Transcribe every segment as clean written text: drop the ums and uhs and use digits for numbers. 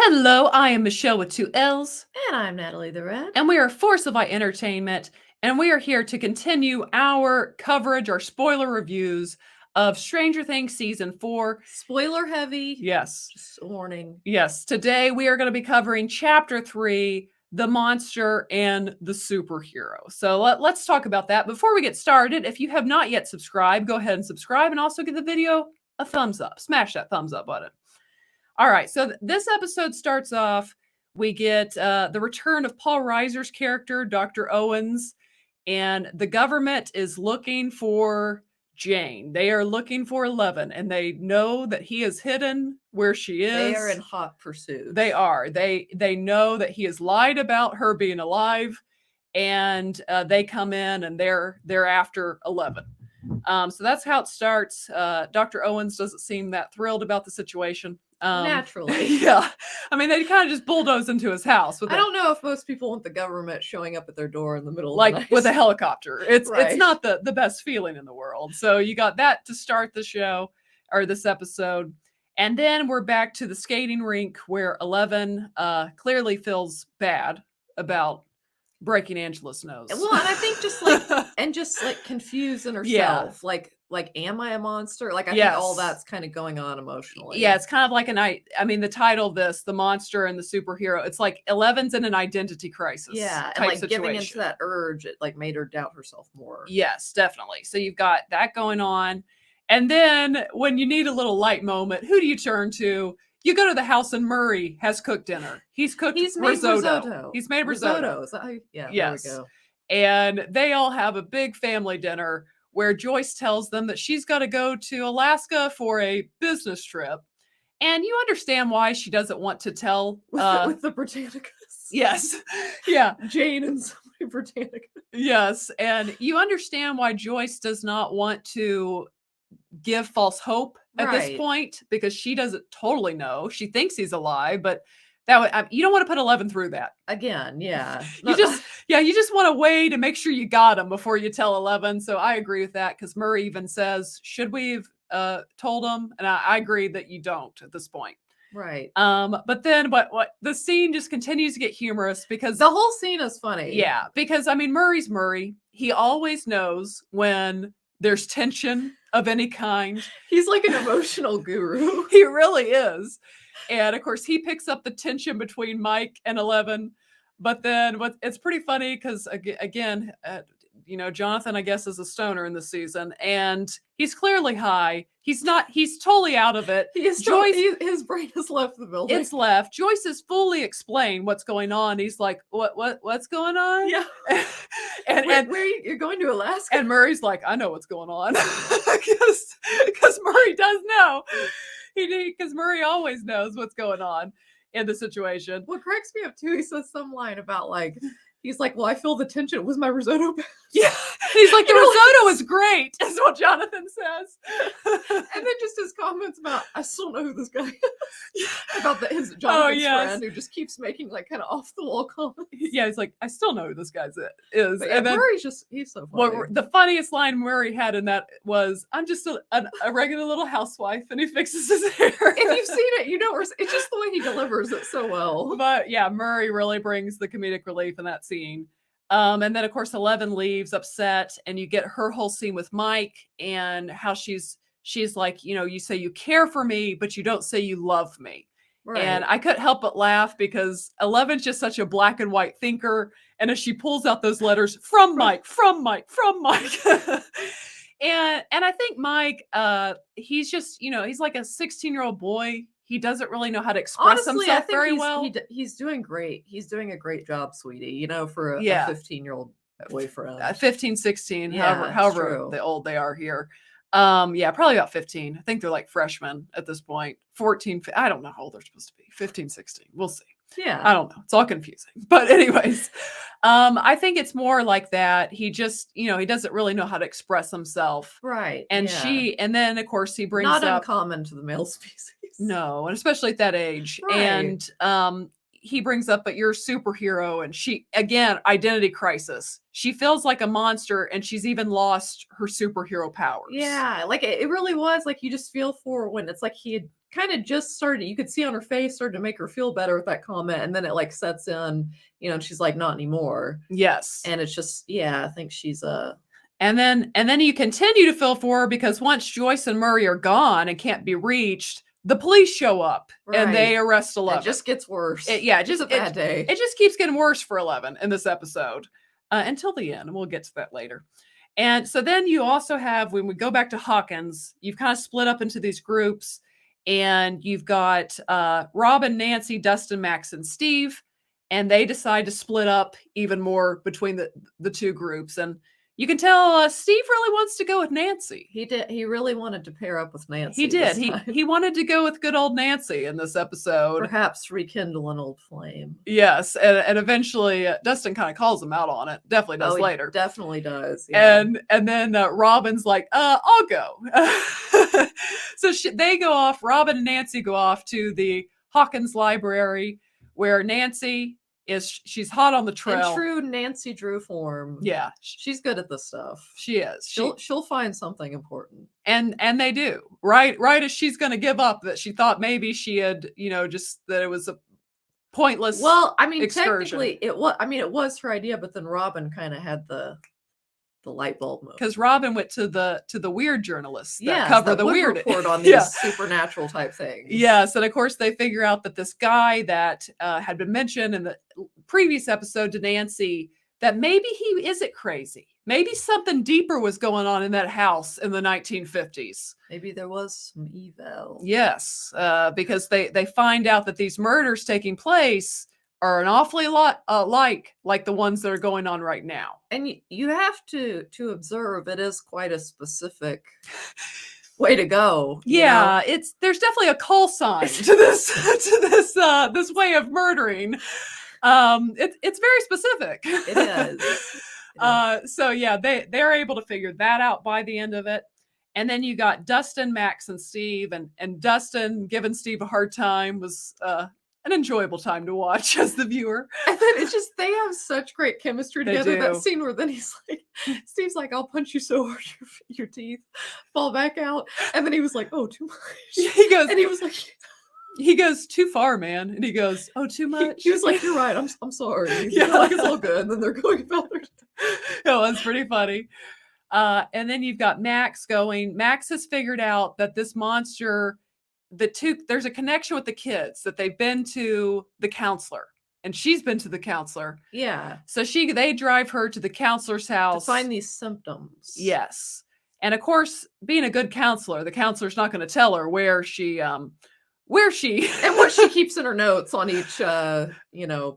Hello, I am Michelle with two L's, And I'm Natalie the Red. and we are Force of Light Entertainment, and we are here to continue our coverage, our spoiler reviews of Stranger Things Season 4. Spoiler heavy. Yes. Just a warning. Yes, today we are going to be covering Chapter 3, The Monster and the Superhero. So let's talk about that. Before we get started, if you have not yet subscribed, go ahead and subscribe and also give the video a thumbs up. Smash that thumbs up button. All right, so this episode starts off. We get the return of Paul Reiser's character, Dr. Owens, and the government is looking for Jane. They are looking for 11, and they know that he is hidden where she is. They are in hot pursuit. They are. They know that he has lied about her being alive, and they come in and they're after 11. So that's how it starts. Dr. Owens doesn't seem that thrilled about the situation. Naturally. Yeah. I mean, they kind of just bulldoze into his house. I don't know if most people want the government showing up at their door in the middle like of the night. with a helicopter. It's Right. not the best feeling in the world. So you got that to start the show or this episode. And then we're back to the skating rink where 11 clearly feels bad about breaking Angela's nose. Well, and I think just like confused in herself. Yeah. Like, am I a monster? Like, I Yes. think all that's kind of going on emotionally. Yeah, it's kind of like I mean, the title of this, The Monster and the Superhero, it's like 11's in an identity crisis. Yeah, and like giving into that urge, it like made her doubt herself more. Yes, definitely. So you've got that going on. And then when you need a little light moment, who do you turn to? You go to the house and Murray has cooked dinner. He's cooked risotto. He's made risotto. Yeah, yes. There we go. And they all have a big family dinner where Joyce tells them that she's got to go to Alaska for a business trip. And you understand why she doesn't want to tell. With the Britannicas. Yes. Yeah. Jane and somebody Britannica. Yes. And you understand why Joyce does not want to give false hope at this point, because she doesn't totally know. She thinks he's alive, but you don't want to put 11 through that. Again, yeah. You just want to weigh to make sure you got him before you tell 11. So I agree with that, because Murray even says, should we have told him? And I agree that you don't at this point. Right. But then what the scene just continues to get humorous, because the whole scene is funny. Yeah, because I mean, Murray's Murray. He always knows when there's tension of any kind. He's like an emotional guru. He really is. And of course, he picks up the tension between Mike and 11. But then it's pretty funny because, again, Jonathan, I guess, is a stoner in this season, and he's clearly high. He's totally out of it. His brain has left the building. It's left. Joyce has fully explained what's going on. He's like, what's going on? Yeah. and where you're going to Alaska? And Murray's like, I know what's going on. Because Murray does know. Because Murray always knows what's going on in the situation. What cracks me up too, he says some line about like, he's like, well, I feel the tension. It was my risotto bad. Yeah. He's like, the risotto is great, is what Jonathan says. And then just his comments about, I still know who this guy is. About his Jonathan's friend who just keeps making like kind of off the wall comments. Yeah, he's like, I still know who this guy is. But yeah, and then Murray's he's so funny. Well, the funniest line Murray had in that was, I'm just a regular little housewife, and he fixes his hair. If you've seen it, you know, it's just the way he delivers it so well. But yeah, Murray really brings the comedic relief in that scene. And then, of course, 11 leaves upset, and you get her whole scene with Mike and how she's like, you say you care for me, but you don't say you love me. Right. And I couldn't help but laugh because 11's just such a black and white thinker. And as she pulls out those letters from Mike, from Mike, from Mike. and I think Mike, he's just, he's like a 16-year-old boy. He doesn't really know how to express himself very well. He's doing great. He's doing a great job, sweetie, for a 15-year-old boyfriend. 15, 16, however the old they are here. Probably about 15. I think they're like freshmen at this point. 14, I don't know how old they're supposed to be. 15, 16. We'll see. Yeah. I don't know. It's all confusing. But anyways, I think it's more like that. He just, he doesn't really know how to express himself. Right. And and then of course he brings not up uncommon to the male species. No, and especially at that age. Right. And he brings up, but you're a superhero, and she, again, identity crisis. She feels like a monster, and she's even lost her superhero powers. Yeah, like it really was like you just feel for when it's like he had kind of just started, you could see on her face, started to make her feel better with that comment, and then it like sets in, and she's like, not anymore. Yes. And it's just, yeah, I think she's and then you continue to feel for her because once Joyce and Murray are gone and can't be reached, the police show up and they arrest 11. It just gets worse. It's a bad day. It just keeps getting worse for 11 in this episode until the end. And we'll get to that later. And so then you also have, when we go back to Hawkins, you've kind of split up into these groups, and you've got Robin, Nancy, Dustin, Max, and Steve, and they decide to split up even more between the two groups. And you can tell Steve really wants to go with Nancy. He did. He really wanted to pair up with Nancy. He did. He wanted to go with good old Nancy in this episode. Perhaps rekindle an old flame. Yes, and eventually Dustin kind of calls him out on it. Definitely does later. Definitely does. Yeah. And then Robin's like, I'll go. So they go off. Robin and Nancy go off to the Hawkins Library, where Nancy she's hot on the trail. In true Nancy Drew form. Yeah, she's good at this stuff. She is. She'll find something important. And they do. Right as she's going to give up, that she thought maybe she had, just that it was a pointless. Well, I mean, excursion. Technically it was her idea, but then Robin kind of had the light bulb moment. Because Robin went to the weird journalists that cover the weird report on these supernatural type things. Yes, and of course they figure out that this guy that had been mentioned in the previous episode to Nancy, that maybe he isn't crazy. Maybe something deeper was going on in that house in the 1950s. Maybe there was some evil. Yes, because they find out that these murders taking place are an awfully lot like the ones that are going on right now. And you have to observe, it is quite a specific way to go. Yeah, there's definitely a call sign to this way of murdering. It's very specific. It is. So yeah, they're able to figure that out by the end of it. And then you got Dustin, Max, and Steve, and Dustin giving Steve a hard time was an enjoyable time to watch as the viewer. And then it's just, they have such great chemistry together. That scene where then Steve's like, I'll punch you so hard your teeth fall back out. And then he was like, oh, too much. He goes, too far, man. And he goes, oh, too much. He was like, you're right. I'm sorry. Yeah. Like, it's all good. And then they're going about their It was pretty funny. And then you've got Max going. Max has figured out that this monster, there's a connection with the kids, that they've been to the counselor, and she's been to the counselor. Yeah. So they drive her to the counselor's house to find these symptoms. Yes. And of course, being a good counselor, the counselor's not going to tell her where she and what she keeps in her notes on each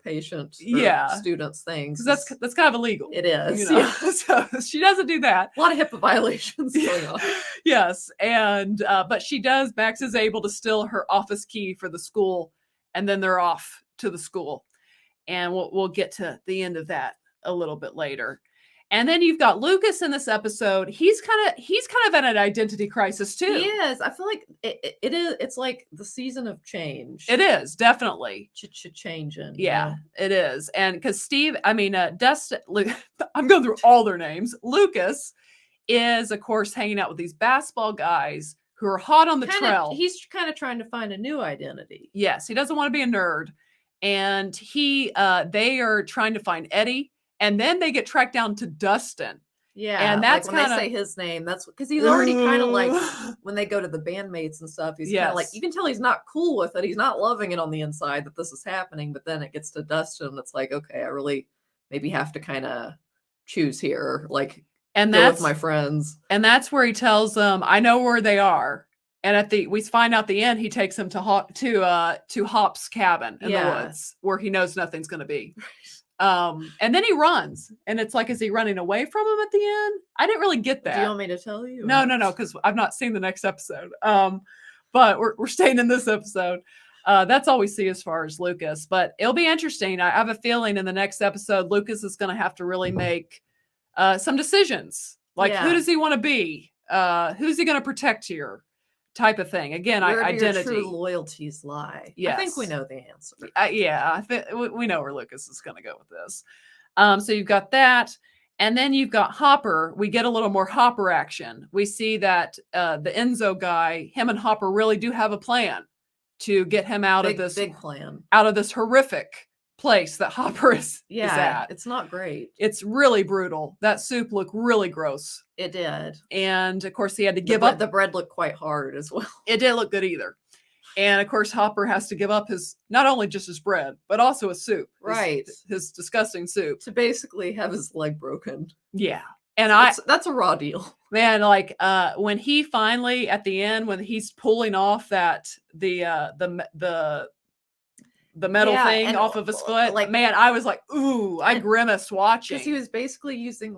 patient student's things. That's kind of illegal. It is. Yeah. So she doesn't do that. A lot of HIPAA violations going on. Yes. And but she does. Max is able to steal her office key for the school, and then they're off to the school. And we'll get to the end of that a little bit later. And then you've got Lucas in this episode. He's kind of at an identity crisis too. He is. I feel like it is. It's like the season of change. It is definitely changing. Yeah, it is. And because Dustin, I'm going through all their names. Lucas is, of course, hanging out with these basketball guys who are hot on the trail. He's kind of trying to find a new identity. Yes, he doesn't want to be a nerd, and they are trying to find Eddie. And then they get tracked down to Dustin. Yeah. And that's when they say his name, that's because he's already kind of like, when they go to the bandmates and stuff, he's kind of like, you can tell he's not cool with it. He's not loving it on the inside that this is happening. But then it gets to Dustin, and it's like, okay, I really maybe have to kind of choose here. Like, and go with my friends. And that's where he tells them, I know where they are. And we find out at the end, he takes them to Hop's cabin in the woods, where he knows nothing's going to be. And then he runs, and it's like, is he running away from him at the end? I didn't really get that. Do you want me to tell you? No, because I've not seen the next episode. But we're staying in this episode. That's all we see as far as Lucas, but it'll be interesting. I have a feeling in the next episode, Lucas is going to have to really make some decisions. Like, who does he want to be? Who's he going to protect here? Type of thing. Again, identity. Where do your true loyalties lie? Yes. I think we know the answer. I think we know where Lucas is going to go with this. So you've got that. And then you've got Hopper. We get a little more Hopper action. We see that the Enzo guy, him and Hopper really do have a plan to get him out of this big plan, out of this horrific place that Hopper is at. It's not great. It's really brutal. That soup looked really gross. It did. And of course he had to give up. The bread looked quite hard as well. It didn't look good either. And of course Hopper has to give up his, not only just his bread, but also his soup. Right. His disgusting soup. To basically have his leg broken. Yeah. And that's a raw deal. Man, like when he finally at the end, when he's pulling off that the metal thing off of his foot, like, man, I was like, ooh, I grimaced watching. Because he was basically using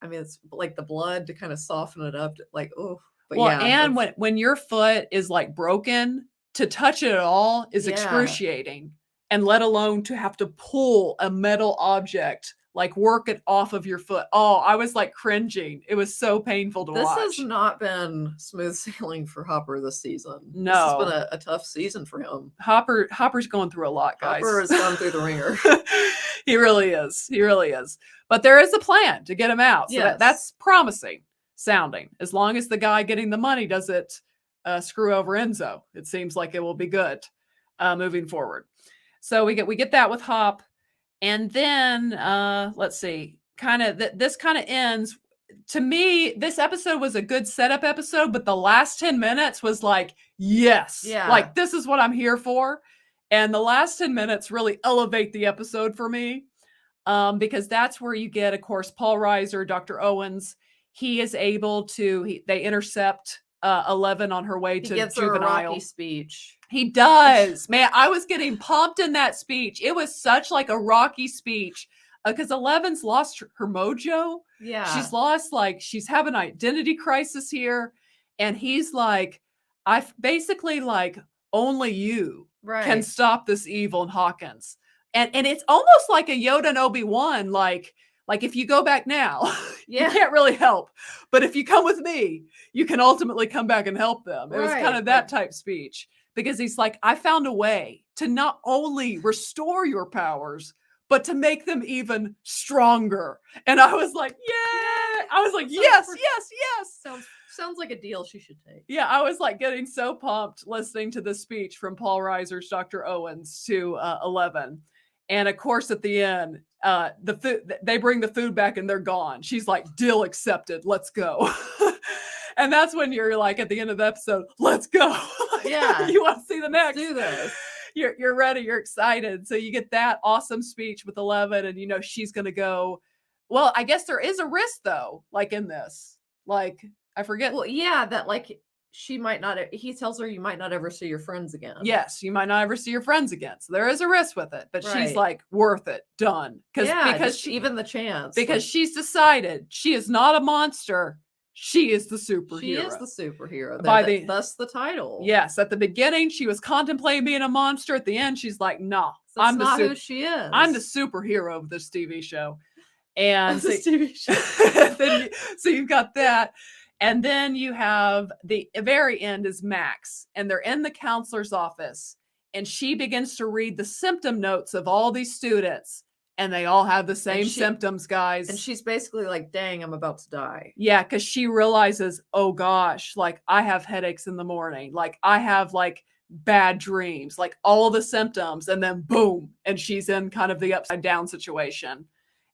it's like the blood to kind of soften it up, like, oh. But well, and when your foot is like broken, to touch it at all is excruciating, and let alone to have to pull a metal object, like work it off of your foot. Oh, I was like cringing. It was so painful to watch. This has not been smooth sailing for Hopper this season. No. This has been a tough season for him. Hopper's going through a lot, guys. Hopper has gone through the ringer. He really is. He really is. But there is a plan to get him out. So that's promising sounding. As long as the guy getting the money doesn't screw over Enzo, it seems like it will be good moving forward. So we get that with Hop. And then let's see, this kind of ends. To me, this episode was a good setup episode, but the last 10 minutes was like, yes, like this is what I'm here for. And the last 10 minutes really elevate the episode for me, because that's where you get, of course, Paul Reiser, Dr. Owens. He is able to, they intercept 11 on her way to gives juvenile. Her a Rocky speech. He does. Man, I was getting pumped in that speech. It was such like a Rocky speech, because 11's lost her mojo. Yeah. She's lost, like, she's having an identity crisis here. And he's like, basically like, only you can stop this evil in Hawkins. And it's almost like a Yoda and Obi-Wan, like if you go back now, you can't really help. But if you come with me, you can ultimately come back and help them. It was kind of that type speech. Because he's like, I found a way to not only restore your powers, but to make them even stronger. And I was like, yeah. I was like, yes. Sounds like a deal she should take. Yeah, I was like getting so pumped listening to the speech from Paul Reiser's Dr. Owens to 11. And of course, at the end, they bring the food back and they're gone. She's like, deal accepted. Let's go. And that's when you're like, at the end of the episode, let's go. Yeah. You want to see the next? Let's do this. You're ready. You're excited. So you get that awesome speech with 11, and you know she's going to go. Well, I guess there is a risk though, like in this. Like, I forget. Well, yeah, that like she might not. He tells her you might not ever see your friends again. Yes, you might not ever see your friends again. So there is a risk with it, but she's like, worth it, done. Because even the chance. Because she's decided she is not a monster. She is the superhero. She is the superhero. Thus the title. Yes, at the beginning she was contemplating being a monster. At the end, she's like, "Nah, I'm not who she is. I'm the superhero of this TV show." And so you've got that. And then you have the very end is Max, and they're in the counselor's office, and she begins to read the symptom notes of all these students, and they all have the same symptoms, guys. And she's basically like, dang, I'm about to die. Yeah, because she realizes, oh gosh, like I have headaches in the morning, like I have like bad dreams, like all the symptoms, and then boom, and she's in kind of the upside down situation.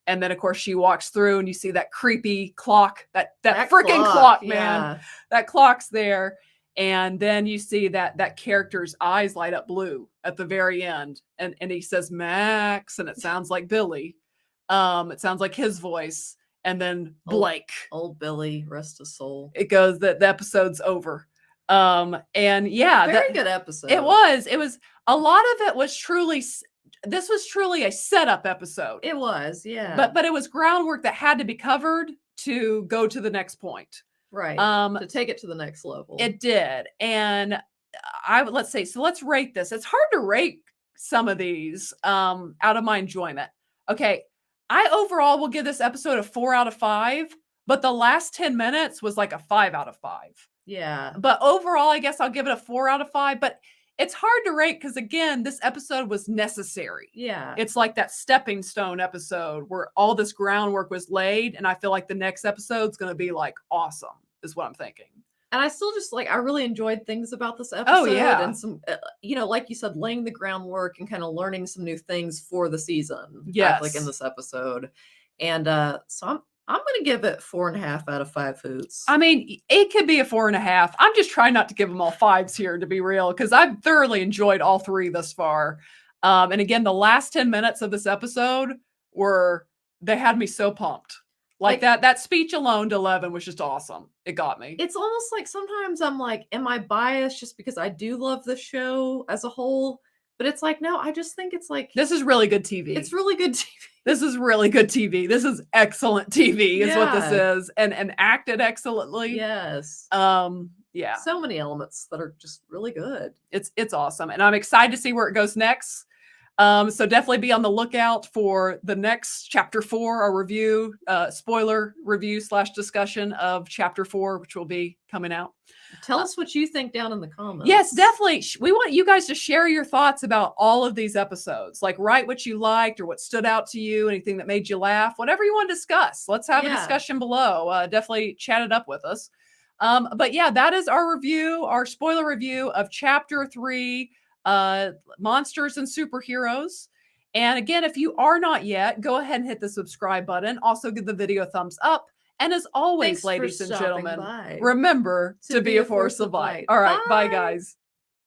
And then, of course, she walks through and you see that creepy clock, that freaking clock, man. That clock's there. And then you see that character's eyes light up blue at the very end. And he says, Max, and it sounds like Billy. It sounds like his voice. And then Blake. Old Billy, rest his soul. It goes that the episode's over. And yeah. Very good episode. It was. A lot of it was truly... This was truly a setup episode. It was, yeah. But it was groundwork that had to be covered to go to the next point. Right. To take it to the next level. It did. And let's rate this. It's hard to rate some of these out of my enjoyment. Okay. I overall will give this episode a 4 out of 5, but the last 10 minutes was like a 5 out of 5. Yeah. But overall, I guess I'll give it a 4 out of 5, but it's hard to rate because, again, this episode was necessary. Yeah. It's like that stepping stone episode where all this groundwork was laid. And I feel like the next episode's going to be like awesome, is what I'm thinking. And I still just I really enjoyed things about this episode. Oh, yeah. And some, like you said, laying the groundwork and kind of learning some new things for the season. Yes. Like in this episode. And so I'm going to give it 4.5 out of 5 hoots. I mean, it could be a 4.5. I'm just trying not to give them all 5s here, to be real, because I've thoroughly enjoyed all 3 thus far. And again, the last 10 minutes of this episode they had me so pumped. Like that speech alone to Eleven was just awesome. It got me. It's almost like sometimes I'm like, am I biased just because I do love the show as a whole? But it's like, no, I just think it's like, this is really good TV. It's really good TV. This is really good TV. This is excellent TV is what this is. And acted excellently. Yes. Yeah. So many elements that are just really good. It's awesome. And I'm excited to see where it goes next. So definitely be on the lookout for the next chapter 4, a review, spoiler review / discussion of chapter 4, which will be coming out. Tell us what you think down in the comments. Yes, definitely. We want you guys to share your thoughts about all of these episodes. Like, write what you liked or what stood out to you, anything that made you laugh, whatever you want to discuss. Let's have a discussion below. Definitely chat it up with us. But yeah, that is our review, our spoiler review of chapter 3, Monsters and Superheroes. And again, if you are not yet, go ahead and hit the subscribe button. Also give the video a thumbs up. And as always, ladies and gentlemen, remember to be a force of light. All right. Bye, guys.